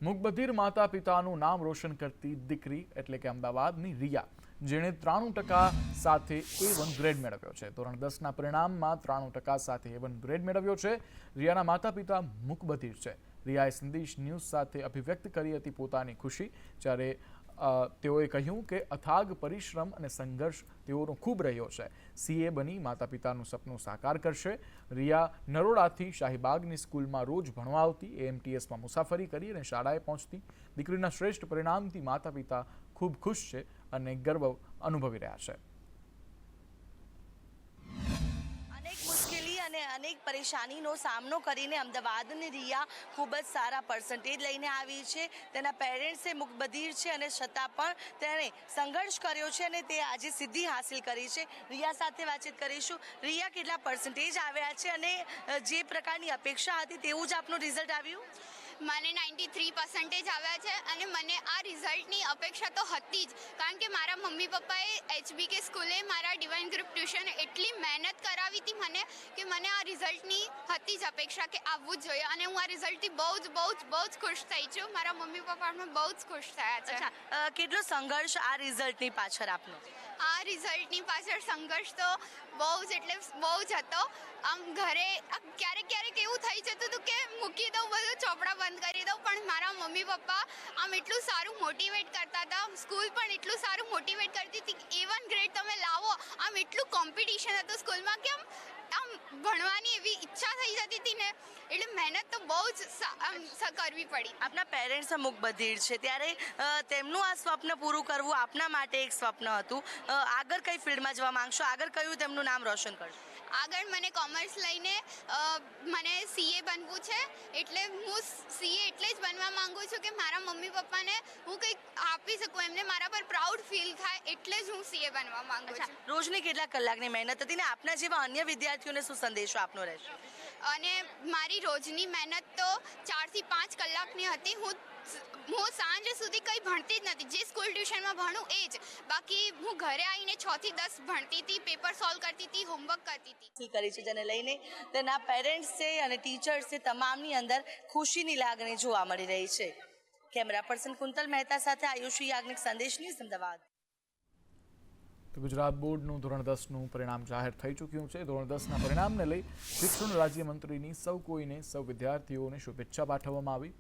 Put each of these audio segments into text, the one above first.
મૂકબધિર માતા પિતાનું નામ રોશન કરતી દીકરી એટલે કે અમદાવાદની રિયા, જેણે 93% સાથે A1 ગ્રેડ મેળવ્યો છે. ધોરણ 10ના પરિણામમાં 93% સાથે A1 ગ્રેડ મેળવ્યો છે. રિયાના માતા પિતા મૂકબધિર છે. રિયાએ સંદેશ ન્યૂઝ સાથે અભિવ્યક્ત કરી હતી પોતાની ખુશી, જ્યારે તેઓએ કહ્યું કે અથાગ પરિશ્રમ અને સંઘર્ષ તેઓનો ખૂબ રહ્યો છે. CA બની માતા પિતાનું સપનું સાકાર કરશે. રિયા નરોડાથી શાહીબાગની સ્કૂલમાં રોજ ભણવા આવતી, AMTSમાં મુસાફરી કરી અને શાળાએ પહોંચતી. દીકરીના શ્રેષ્ઠ પરિણામથી માતા પિતા ખૂબ ખુશ છે અને ગર્વ અનુભવી રહ્યા છે. અનેક પરેશાનીનો સામનો કરીને અમદાવાદની રિયા ખૂબ જ સારા પર્સન્ટેજ લઈને આવી છે. તેના પેરેન્ટ્સે મૂકબધિર છે અને છતાં પણ તેણે સંઘર્ષ કર્યો છે અને તે આજે સિદ્ધિ હાંસિલ કરી છે. રિયા સાથે વાતચીત કરીશું. રિયા, કેટલા પર્સન્ટેજ આવ્યા છે અને જે પ્રકારની અપેક્ષા હતી તેવું જ આપનું રિઝલ્ટ આવ્યું? મને 93% આવ્યા છે અને મને આ રિઝલ્ટની અપેક્ષા તો હતી જ, કારણ કે મારા મમ્મી પપ્પાએ HBK સ્કૂલે મારા ડિવાઇન ગ્રુપ ટ્યુશન એટલી મહેનત કરાવી હતી મને કે મને આ રિઝલ્ટની હતી જ અપેક્ષા કે આવવું જ જોઈએ, અને હું આ રિઝલ્ટથી બહુ જ ખુશ થઈ છું. મારા મમ્મી પપ્પા પણ બહુ જ ખુશ થયા છે. કેટલો સંઘર્ષ આ રિઝલ્ટની પાછળ આપનો? આ રિઝલ્ટની પાછળ સંઘર્ષ તો બહુ જ હતો. આમ ઘરે ક્યારેક એવું થઈ જતું હતું કે મૂકી દઉં, બધું ચોપડા બંધ કરી દઉં, પણ મારા મમ્મી પપ્પા આમ એટલું સારું મોટિવેટ કરતા હતા. સ્કૂલ પણ એટલું સારું મોટિવેટ કરતી હતી. A1 ગ્રેડ તમે લાવો, આમ એટલું કોમ્પિટિશન હતું સ્કૂલમાં કે આમ ભણવાની એવી ઈચ્છા થઈ જતી હતી ને, એટલે મહેનત તો બહુ જ કરવી પડી. આપના પેરેન્ટ્સ મૂકબધિર છે, ત્યારે તેમનું આ સ્વપ્ન પૂરું કરવું આપના માટે એક સ્વપ્ન હતું. આગળ કઈ ફિલ્ડમાં જવા માંગશો? આગળ કયું તેમનું નામ રોશન કરશો? આગળ મને કોમર્સ લઈને મને CA બનવું છે, એટલે હું CA એટલે જ બનવા માંગુ છું કે મારા મમ્મી પપ્પાને હું કંઈક આપી શકું, એમને મારા પર પ્રાઉડ ફીલ થાય, એટલે જ હું CA બનવા માંગુ છું. રોજની કેટલા કલાકની મહેનત હતી ને આપના જેવા અન્ય વિદ્યાર્થીઓને શું સંદેશો આપનો રહેશે? અને મારી રોજની મહેનત તો 4 થી 5 કલાકની હતી. હું સાંજ સુધી કંઈ ભણતી જ નથી, જે સ્કૂલ ટ્યુશનમાં ભણું એ જ. બાકી હું ઘરે આવીને 6 થી 10 ભણતી હતી, પેપર સોલ્વ કરતી હતી, હોમવર્ક કરતી હતી. કરી છે, જેને લઈને તેના પેરેન્ટ્સ છે અને ટીચર્સ છે, તમામની અંદર ખુશીની લાગણી જોવા મળી રહી છે. કેમેરા પર્સન કુંતલ મહેતા સાથે આયુષી યાજ્ઞિક, સંદેશ ન્યૂઝ, અમદાવાદ. તો ગુજરાત બોર્ડનું ધોરણ 10નું પરિણામ જાહેર થઈ ચૂક્યું છે. ધોરણ 10ના પરિણામને લઈ શિક્ષણ રાજ્યમંત્રીની સૌ વિદ્યાર્થીઓને શુભેચ્છા પાઠવવામાં આવી.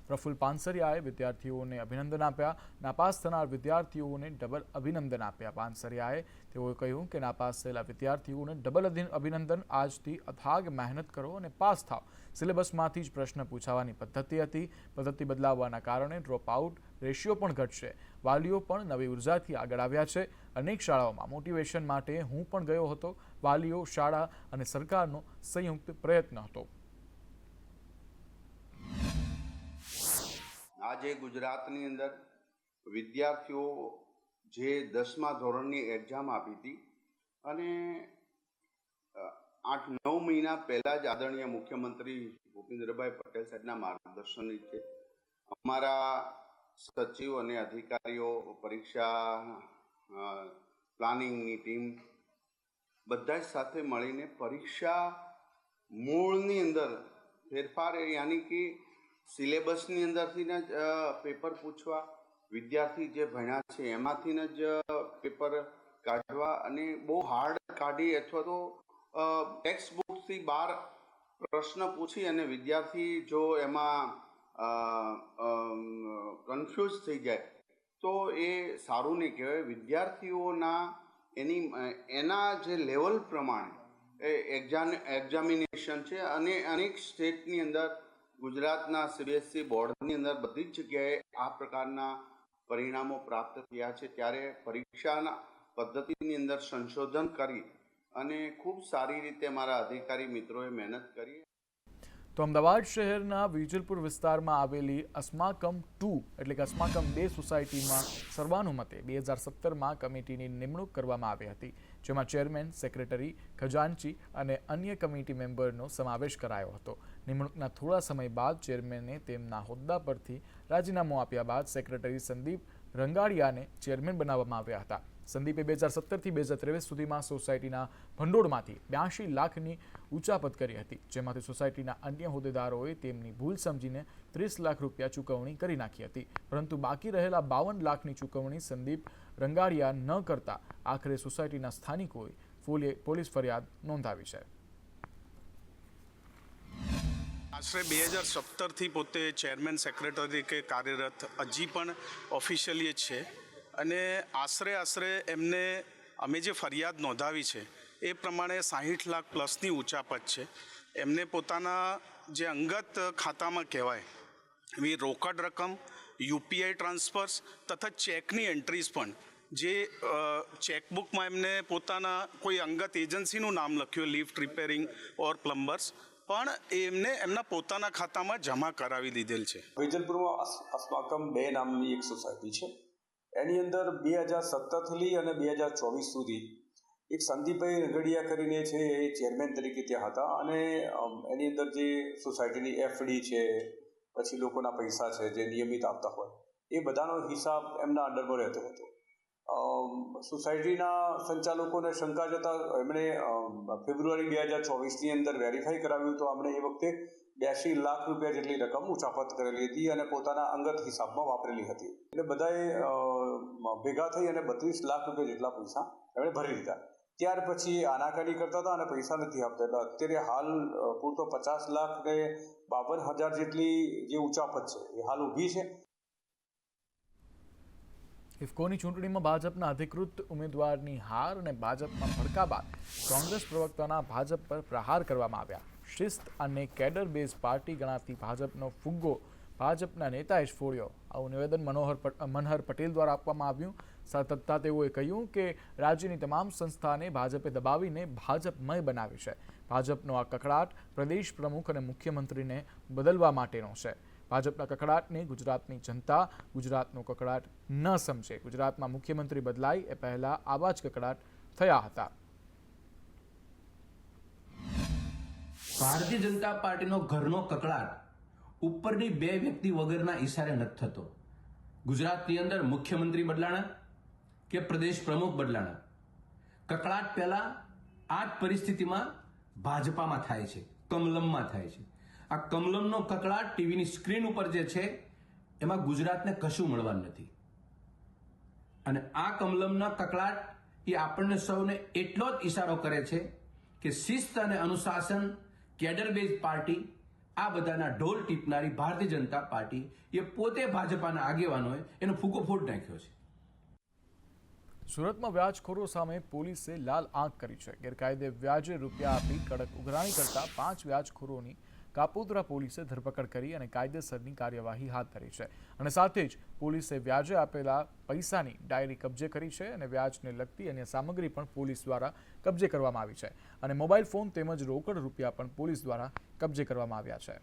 પ્રફુલ્લ પાનસરિયાએ વિદ્યાર્થીઓને અભિનંદન આપ્યા. નાપાસ થનાર વિદ્યાર્થીઓને ડબલ અભિનંદન આપ્યા. પાનસરિયાએ તેઓએ કહ્યું કે નાપાસ થયેલા વિદ્યાર્થીઓને ડબલ અભિનંદન. આજથી અથાગ મહેનત કરો અને પાસ થાવ. સિલેબસમાંથી જ પ્રશ્ન પૂછાવાની પદ્ધતિ હતી. પદ્ધતિ બદલાવવાના કારણે ડ્રોપ આઉટ રેશિયો પણ ઘટશે. વાલીઓ પણ નવી ઉર્જાથી આગળ આવ્યા છે. અનેક શાળાઓમાં મોટિવેશન માટે હું પણ ગયો હતો. વાલીઓ, શાળા અને સરકારનો સંયુક્ત પ્રયત્ન હતો. આજે ગુજરાતની અંદર વિદ્યાર્થીઓ જે 10મા ધોરણની એક્ઝામ આપી હતી અને 8-9 મહિના પહેલાં જ આદરણીય મુખ્યમંત્રી ભૂપેન્દ્રભાઈ પટેલ સાહેબના માર્ગદર્શન નીચે અમારા સચિવ અને અધિકારીઓ, પરીક્ષા પ્લાનિંગની ટીમ બધા જ સાથે મળીને પરીક્ષા મૂળની અંદર ફેરફાર, યાની કે સિલેબસની અંદરથી જ પેપર પૂછવા, વિદ્યાર્થી જે ભણ્યા છે એમાંથીને જ પેપર કાઢવા, અને બહુ હાર્ડ કાઢી અથવા તો ટેક્સ્ટ બુકથી બહાર પ્રશ્ન પૂછી અને વિદ્યાર્થી જો એમાં કન્ફ્યુઝ થઈ જાય તો એ સારું નહીં કહેવાય. વિદ્યાર્થીઓના એના જે લેવલ પ્રમાણે એક્ઝામિનેશન છે, અને અનેક સ્ટેટની અંદર, ગુજરાતના CBSE બોર્ડની અંદર બધી જ જગ્યાએ આ પ્રકારના પરિણામો પ્રાપ્ત થયા છે. ત્યારે પરીક્ષાના પદ્ધતિની અંદર સંશોધન કરી અને ખૂબ સારી રીતે મારા અધિકારી મિત્રોએ મહેનત કરી. તો અમદાવાદ શહેરના વિજલપુર વિસ્તારમાં આવેલી અસ્માકમ 2 એટલે કે અસ્માકમ 2 સોસાયટીમાં સર્વાનુમતે 2017માં કમિટીની નિમણૂક કરવામાં આવી હતી, જેમાં ચેરમેન, સેક્રેટરી, ખજાનચી અને અન્ય કમિટી મેમ્બરનો સમાવેશ કરાયો હતો. નિમણૂકના થોડા સમય બાદ ચેરમેને તેમના હોદ્દા પરથી રાજીનામું આપ્યા બાદ સેક્રેટરી સંદીપ રંગાડિયાને ચેરમેન બનાવવામાં આવ્યા હતા. સંદીપે 2017થી 2023 સુધીમાં સોસાયટીના ભંડોળમાંથી 82 લાખની ઉચાપત કરી હતી, જેમાંથી સોસાયટીના અન્ય હોદ્દેદારોએ તેમની ભૂલ સમજીને 30 લાખ રૂપિયા ચૂકવણી કરી નાખી હતી, પરંતુ બાકી રહેલા 52 લાખની ચૂકવણી સંદીપ રંગાડિયા ન કરતા આખરે સોસાયટીના સ્થાનિકોએ પોલીસ ફરિયાદ નોંધાવી છે. આશરે 2017થી પોતે ચેરમેન સેક્રેટરી તરીકે કાર્યરત હજી પણ ઓફિશિયલી જ છે અને આશરે એમને અમે જે ફરિયાદ નોંધાવી છે એ પ્રમાણે 60 લાખ પ્લસની ઉચાપત છે. એમને પોતાના જે અંગત ખાતામાં કહેવાય એવી રોકડ રકમ, યુપીઆઈ ટ્રાન્સફર્સ તથા ચેકની એન્ટ્રીઝ પણ જે ચેકબુકમાં એમને પોતાના કોઈ અંગત એજન્સીનું નામ લખ્યું, લિફ્ટ રિપેરિંગ ઓર પ્લમ્બર્સ, પણ એમને એમના પોતાના ખાતામાં જમા કરાવી દીધેલ છે. વેજલપુરમાં અસ્માકમ 2 નામની એક સોસાયટી છે. એની અંદર 2017થી લઈ અને 2024 સુધી એક સંદીપભાઈ રંગડિયા કરીને છે, એ ચેરમેન તરીકે ત્યાં હતા અને એની અંદર જે સોસાયટીની એફડી છે, પછી લોકોના પૈસા છે જે નિયમિત આપતા હોય, એ બધાનો હિસાબ એમના અંડરમાં રહેતો હતો. સોસાયટીના સંચાલકોને શંકા જતા એમણે ફેબ્રુઆરી 2024ની અંદર વેરીફાઈ કરાવ્યું તો એમણે એ વખતે 82 લાખ રૂપિયા જેટલી રકમ ઉચાપત કરેલી હતી અને પોતાના અંગત હિસાબમાં વાપરેલી હતી. એટલે બધાએ ભેગા થઈ અને 32 લાખ રૂપિયા જેટલા પૈસા એમણે ભરી દીધા. ત્યાર પછી આનાકાની કરતા હતા અને પૈસા નથી આપતા. એટલે અત્યારે હાલ પૂરતો 50 લાખ ને 52,000 જેટલી જે ઉચાપત છે એ હાલ ઊભી છે. ઇફકોની ચૂંટણીમાં ભાજપના અધિકૃત ઉમેદવારની હાર અને ભાજપમાં ભડકા બાદ કોંગ્રેસ પ્રવક્તાના ભાજપ પર પ્રહાર કરવામાં આવ્યા. શિસ્ત અને કેડર બેઝ પાર્ટી ગણાતી ભાજપનો ફુગ્ગો ભાજપના નેતાએ જ ફોડ્યો. આવું નિવેદન મનહર પટેલ દ્વારા આપવામાં આવ્યું. સતતતા તેઓએ કહ્યું કે રાજ્યની તમામ સંસ્થાને ભાજપે દબાવીને ભાજપમય બનાવી છે. ભાજપનો આ કકળાટ પ્રદેશ પ્રમુખ અને મુખ્યમંત્રીને બદલવા માટેનો છે. ભાજપના કકળાટને ગુજરાતની જનતા ગુજરાતનો કકળાટ ન સમજે. ગુજરાતમાં મુખ્યમંત્રી બદલાય એ પહેલા આવા જ કકળાટ થયા હતા. ભારતીય જનતા પાર્ટીનો ઘરનો કકળાટ ઉપરની 2 વ્યક્તિ વગરના ઈશારે નથી થતો. ગુજરાતની અંદર મુખ્યમંત્રી બદલાણા કે પ્રદેશ પ્રમુખ બદલાણા, કકળાટ પહેલા આ જ પરિસ્થિતિમાં ભાજપામાં થાય છે, કમલમમાં થાય છે. આ કમલમનો કકળાટ ટીવીની સ્ક્રીન ઉપર જે છે એમાં ગુજરાતને કશું મળવાનું નથી. અને આ કમલમના કકળાટ એ આપણને સૌને એટલો જ ઈશારો કરે છે કે શિસ્ત અને અનુશાસન, કેડર બેઝ પાર્ટી, આ બધાના ઢોલ ટીપનારી ભારતીય જનતા પાર્ટી એ પોતે ભાજપાના આગેવાનોએ એનો ફૂંકો ફોડ નાખ્યો છે. સુરતમાં વ્યાજખોરો સામે પોલીસે લાલ આંખ કરી છે. ગેરકાયદે વ્યાજે રૂપિયા આપી કડક ઉઘરાણી કરતા 5 વ્યાજખોરોની કાપોદ્રા પોલીસે ધરપકડ કરી અને કાયદેસરની કાર્યવાહી હાથ ધરી છે. અને સાથે જ પોલીસે વ્યાજે આપેલા પૈસાની ડાયરી કબજે કરી છે અને વ્યાજને લગતી અન્ય સામગ્રી પણ પોલીસ દ્વારા કબજે કરવામાં આવી છે. અને મોબાઈલ ફોન તેમજ રોકડ રૂપિયા પણ પોલીસ દ્વારા કબજે કરવામાં આવ્યા છે.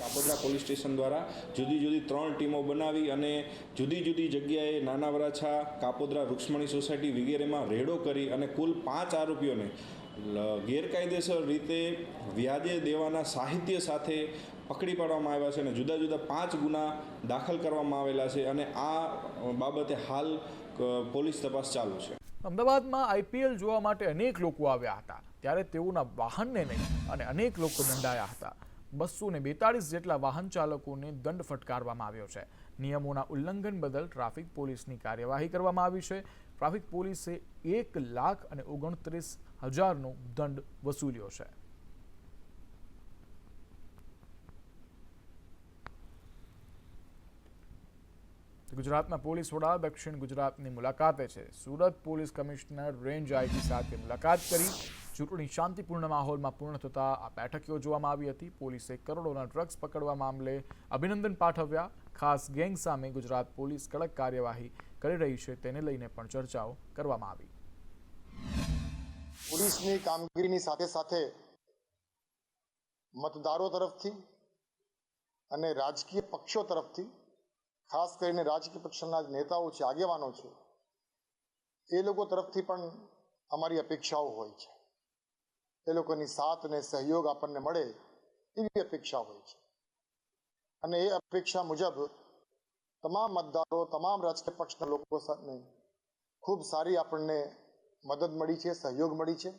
કાપોદ્રા પોલીસ સ્ટેશન દ્વારા જુદી 3 ટીમો બનાવી અને જુદી જગ્યાએ નાના વરાછા, કાપોદ્રા રૂક્ષ્મણી સોસાયટી વગેરેમાં રેડો કરી અને કુલ 5 આરોપીઓને ગેરકાયદેસર રીતે વ્યાજે દેવાના સાહિત્ય સાથે પકડી પાડવામાં આવ્યા છે અને જુદા 5 ગુના દાખલ કરવામાં આવેલા છે અને આ બાબતે હાલ પોલીસ તપાસ ચાલુ છે. અમદાવાદમાં આઈપીએલ જોવા માટે અનેક લોકો આવ્યા હતા, ત્યારે તેઓના વાહનને નહીં અને અનેક લોકો દંડાયા હતા. 242 જેટલા વાહન ચાલકોને દંડ ફટકારવામાં આવ્યો છે. નિયમોના ઉલ્લંઘન બદલ ટ્રાફિક પોલીસની કાર્યવાહી કરવામાં આવી છે. ટ્રાફિક પોલીસે 1,29,000નો દંડ વસૂલ્યો છે. ગુજરાતના પોલીસ વડા દક્ષિણ ગુજરાતની મુલાકાતે છે. Surat police commissioner range IG સાથે મુલાકાત કરી. ચૂંટણી શાંતિપૂર્ણ માહોલમાં પૂર્ણ થતા આ બેઠક યોજવામાં આવી હતી. પોલીસે કરોડોના ડ્રગ્સ પકડવા મામલે અભિનંદન પાઠવ્યા. ખાસ ગેંગ સામે ગુજરાત પોલીસ કડક કાર્યવાહી કરી રહી છે તેને લઈને પણ ચર્ચાઓ કરવામાં આવી. પોલીસની કામગીરીની સાથે મતદારો તરફથી અને રાજકીય પક્ષો તરફથી, ખાસ કરીને રાજકીય પક્ષના નેતાઓ છે, આગેવાનો છે, એ લોકો તરફથી પણ અમારી અપેક્ષાઓ હોય છે. એ લોકોની સાથ અને સહયોગ આપણને મળે એવી અપેક્ષા હોય છે. અને એ અપેક્ષા મુજબ તમામ મતદારો, તમામ રાજકીય પક્ષના લોકો સાથે ખૂબ સારી આપણને મદદ મળી છે, સહયોગ મળી છે.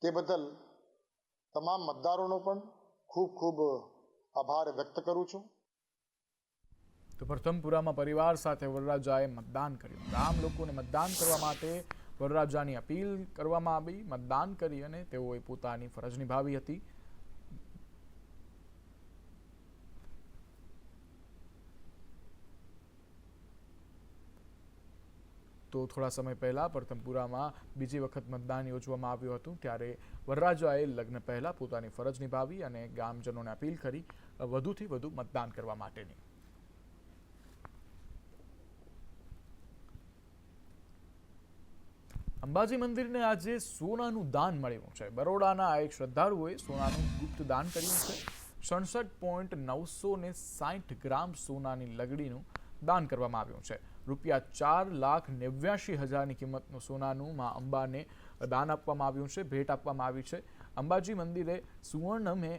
તે બદલ તમામ મતદારોનો પણ ખૂબ ખૂબ આભાર વ્યક્ત કરું છું. તો પ્રથમપુરામાં પરિવાર સાથે વરરાજાએ મતદાન કર્યું. ગામ લોકોને મતદાન કરવા માટે વરરાજાની અપીલ કરવામાં આવી. મતદાન કરી અને તેઓએ પોતાની ફરજ નિભાવી હતી. તો થોડા સમય પહેલા પ્રથમપુરામાં બીજી વખત મતદાન યોજવામાં આવ્યું હતું, ત્યારે વરરાજાએ લગ્ન પહેલા પોતાની ફરજ નિભાવી અને ગામજનોને અપીલ કરી વધુથી વધુ મતદાન કરવા માટેની. અંબાજી મંદિરને આજે સોનાનું દાન મળ્યું છે. બરોડાના એક શ્રદ્ધાળુએ સોનાનું ગુપ્ત દાન કર્યું છે. 66.960 ગ્રામ સોનાની લગડીનું દાન કરવામાં આવ્યું છે. રૂપિયા 4,89,000ની કિંમતનું સોનાનું માં અંબાને દાન આપવામાં આવ્યું છે, ભેટ આપવામાં આવી છે. અંબાજી મંદિરે સુવર્ણમે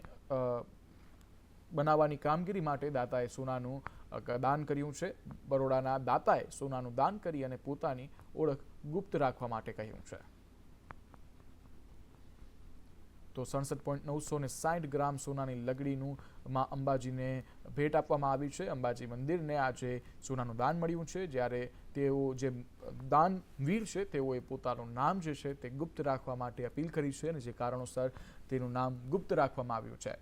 બનાવવાની કામગીરી માટે દાતાએ સોનાનું દાન કર્યું છે. બરોડાના દાતાએ સોનાનું દાન કરી અને પોતાની ઓળખ ગુપ્ત રાખવા માટે કહ્યું છે. તો 67.960 ગ્રામ સોનાની લગડીનું માં અંબાજીને ભેટ આપવામાં આવી છે. અંબાજી મંદિરને આજે સોનાનું દાન મળ્યું છે, જ્યારે તેઓ જે દાનવીર છે તેઓએ પોતાનું નામ જે છે તે ગુપ્ત રાખવા માટે અપીલ કરી છે, અને જે કારણોસર તેનું નામ ગુપ્ત રાખવામાં આવ્યું છે.